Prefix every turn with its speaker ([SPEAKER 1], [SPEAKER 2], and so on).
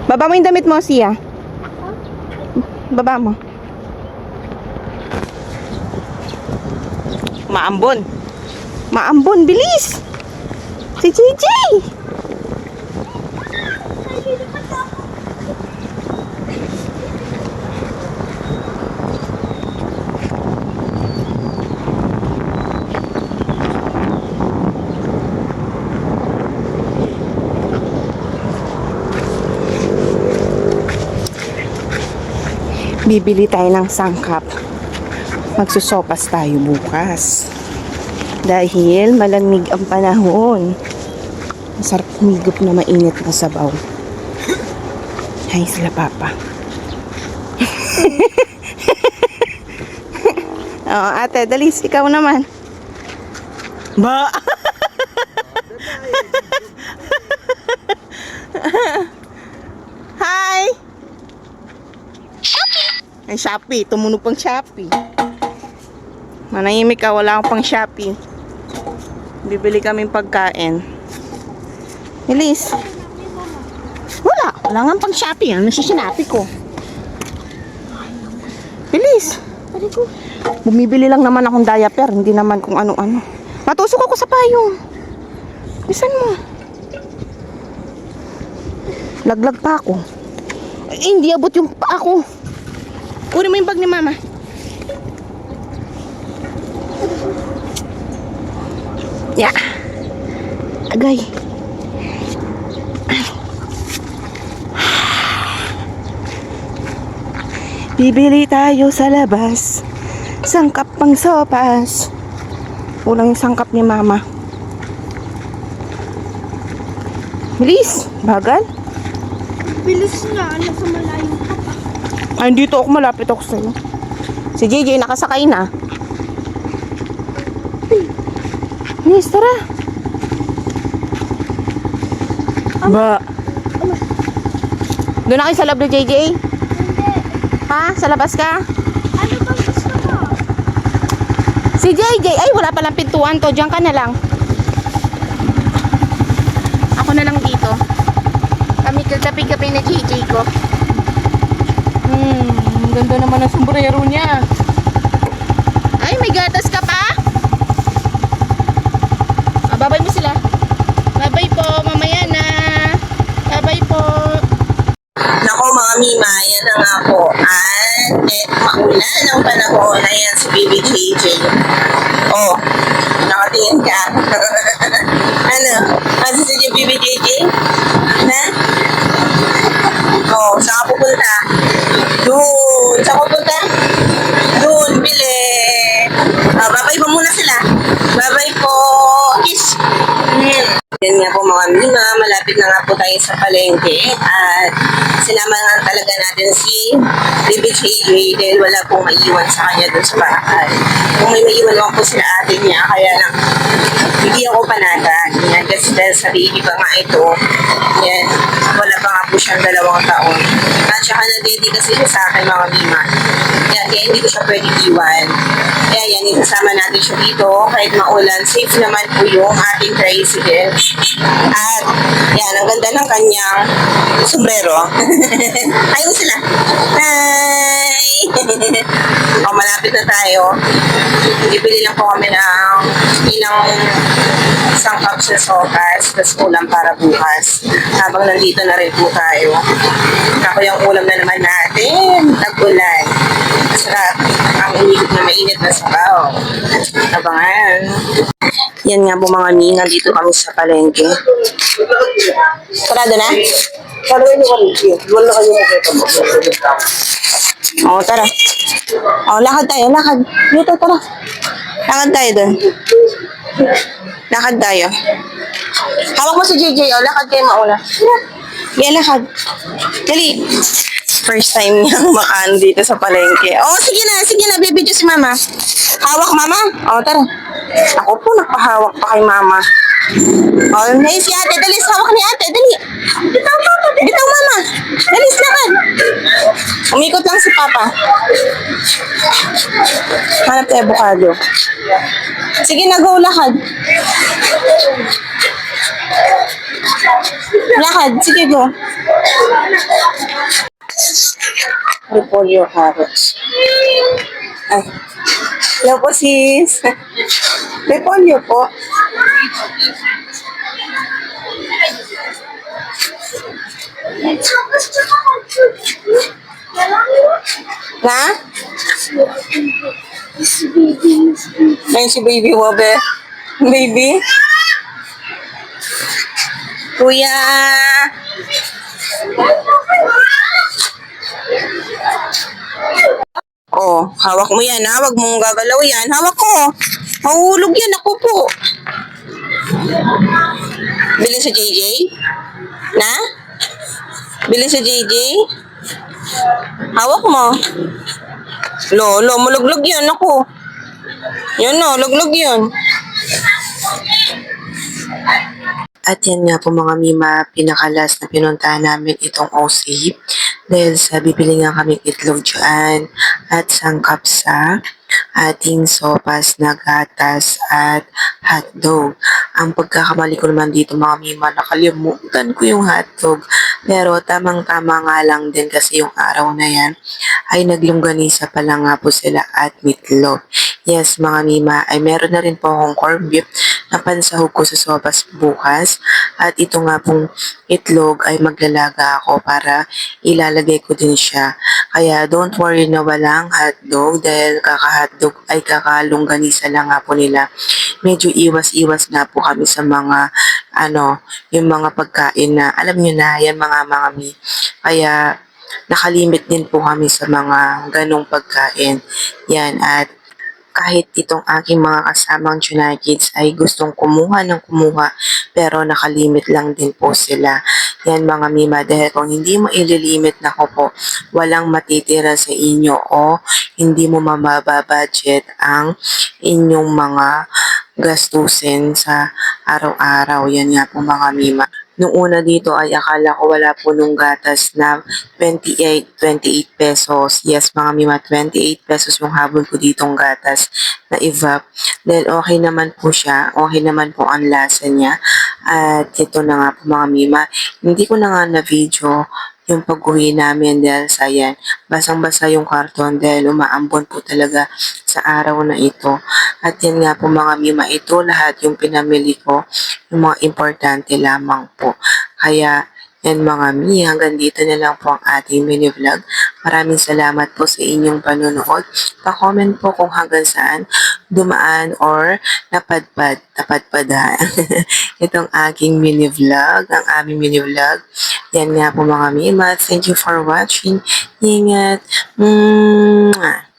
[SPEAKER 1] Baba mo yung damit mo, Sia. Baba mo. Maambon. Maambon, bilis. Si JJ. Bibili tayo ng sangkap. Magsusopas tayo bukas. Dahil malamig ang panahon. Masarap humigop na mainit na sabaw. Hay sila papa. Oh, ate, dalis, ikaw naman. Ba? Hi! Ay, Shopee. Tumunog pang Shopee. Manahimik ka, wala akong pang Shopee. Bibili kaming pagkain. Elise. Wala nga pang Shopee. Ano sinabi ko? Bilis. Bumibili lang naman akong diaper. Hindi naman kung ano-ano. Matusok ako sa payong. Bisan mo. Laglag pa ako. Ay, hindi abot yung pa ako. Kunin mo yung bag ni mama. Yeah. Agay. Bibili tayo sa labas. Sangkap pang sopas. Kulang yung sangkap ni mama. Bilis. Bagal.
[SPEAKER 2] Bilis nga. Nasa malayo ka pa.
[SPEAKER 1] Ay, dito ako. Malapit ako sa'yo. Si JJ nakasakay na. Bilis, tara. Ba? Doon na kayo sa lab na JJ?
[SPEAKER 2] Hindi.
[SPEAKER 1] Ha? Sa labas ka?
[SPEAKER 2] Ano bang gusto mo?
[SPEAKER 1] Si JJ, ay wala palang pintuan to. Diyan ka na lang. Ako na lang dito. Kami kagabi-gabi na JJ ko. Ang ganda naman ang sombrero niya. Ay, may gatas ka pa? Ah, babay mo sila. Babay po, mamaya na. Babay po.
[SPEAKER 3] Nako mga Mima, yan na nga po. Maulan ang panahon. Ayan si Baby JJ. Oh, nakatingin ka. Ano? Ano si Baby JJ? Ha? Oh, saan ka pupunta? Doon. Saan ka pupunta? Doon, bili. Babay mo muna sila. Babay po. Kiss. Yan nga po mga Mima, malapit na nga po tayo sa palengke at sinama nga talaga natin si Baby JJ dahil wala pong maiiwan sa kanya doon sa bahay. Kung may maiiwan lang po sila ate niya, kaya lang hindi ako panatan. Yan, kasi dahil sa baby pa nga ito, yan, wala pa nga po siyang 2 taon. At saka na-daddy kasi siya sa akin mga Mima. Kaya hindi ko siya pwede iwan. Kaya yan, isasama natin siya dito kahit maulan. Safe naman po yung ating tricycle. At yan, ang ganda ng kanyang sombrero. Ayun sila. Hi! Malapit na tayo. Bibili lang po kami ng ilang sangkap sa sopas, tapos ulam para bukas. Habang nandito na rin po tayo. Ako yung ulam na naman natin. Tag-ulan. Masarap. Ang inigit na mainit na sabaw. Abangan. Yan nga po mga Ming, nandito kami sa palengke. Sarado na? Sarado na kami. Wala kayo makita. O, tara. O, lakad tayo, lakad. Dito, tara. Lakad tayo dun. Lakad tayo. Hawak mo si JJ, o. Lakad kayo mauna. Yan, lakad. Dali. First time niyang makaan dito sa palengke. O, sige na, bibidyo si mama. Hawak, mama. O, tara. Ako po, nagpahawak pa kay mama. O, hey, si ate, dalis. Hawak ni ate, dali. Bitaw, mama. Bitaw, mama. Dalis, lakad. Umikot lang si papa. Hanap tayo avocado. Sige na, go, lakad. Lakad, sige, go. Repolyo carrots. Ay. Hello po, sis. Repolyo po. Na? Ayun si baby mo, be. Baby? Kuya! Oh, hawak mo yan ha. Huwag mong gagalaw yan. Hawak ko. Mahulog yan. Ako po. Bili sa JJ? Na? Bili sa JJ? Hawak mo. Lo, maluglog yan. Ako. Yan no, luglog yun. At yan nga po mga Mima, pinakalas na pinuntahan namin itong OC dahil sa bibili nga kami itlog dyan at sangkap sa ating sopas na gatas at hotdog. Ang pagkakamali ko naman dito mga Mima, nakalimutan ko yung hotdog. Pero tamang-tama nga lang din kasi yung araw na yan ay naglongganisa pa lang nga po sila at meatloaf. Yes mga Mima, ay meron na rin po akong corned beef na pansahog ko sa sopas bukas. At ito nga pong itlog ay maglalaga ako para ilalagay ko din siya. Kaya don't worry na walang hotdog dahil kaka-hotdog ay kakalongganisa lang nga po nila. Medyo iwas-iwas na po kami sa mga yung mga pagkain na alam nyo na yan mga mi. Kaya nakalimit din po kami sa mga ganong pagkain. Yan at kahit itong aking mga kasamang Junai Kids ay gustong kumuha ng kumuha pero nakalimit lang din po sila. Yan mga Mima, dahil kung hindi mo ililimit na ko po, walang matitira sa inyo o hindi mo mababa-budget ang inyong mga gastusin sa araw-araw. Yan nga po mga Mima. Nung una dito ay akala ko wala po nung gatas na 28 pesos. Yes, mga Mima, 28 pesos yung habol ko ditong gatas na evap. Dahil okay naman po siya. Okay naman po ang lasa niya. At ito na nga po mga Mima. Hindi ko na nga na video yung pag-uwi namin dahil sa yan. Basang-basa yung karton dahil umaambon po talaga sa araw na ito. At yan nga po mga Mima, ito lahat yung pinamili ko, yung mga importante lamang po. Kaya yan mga Mi, hanggang dito na lang po ang ating mini vlog. Maraming salamat po sa inyong panonood. Pa-comment po kung hanggang saan dumaan or napadpad itong aking mini vlog, ang aming mini vlog. Yan nga po mga Mima. Thank you for watching. Ingat. Mwah.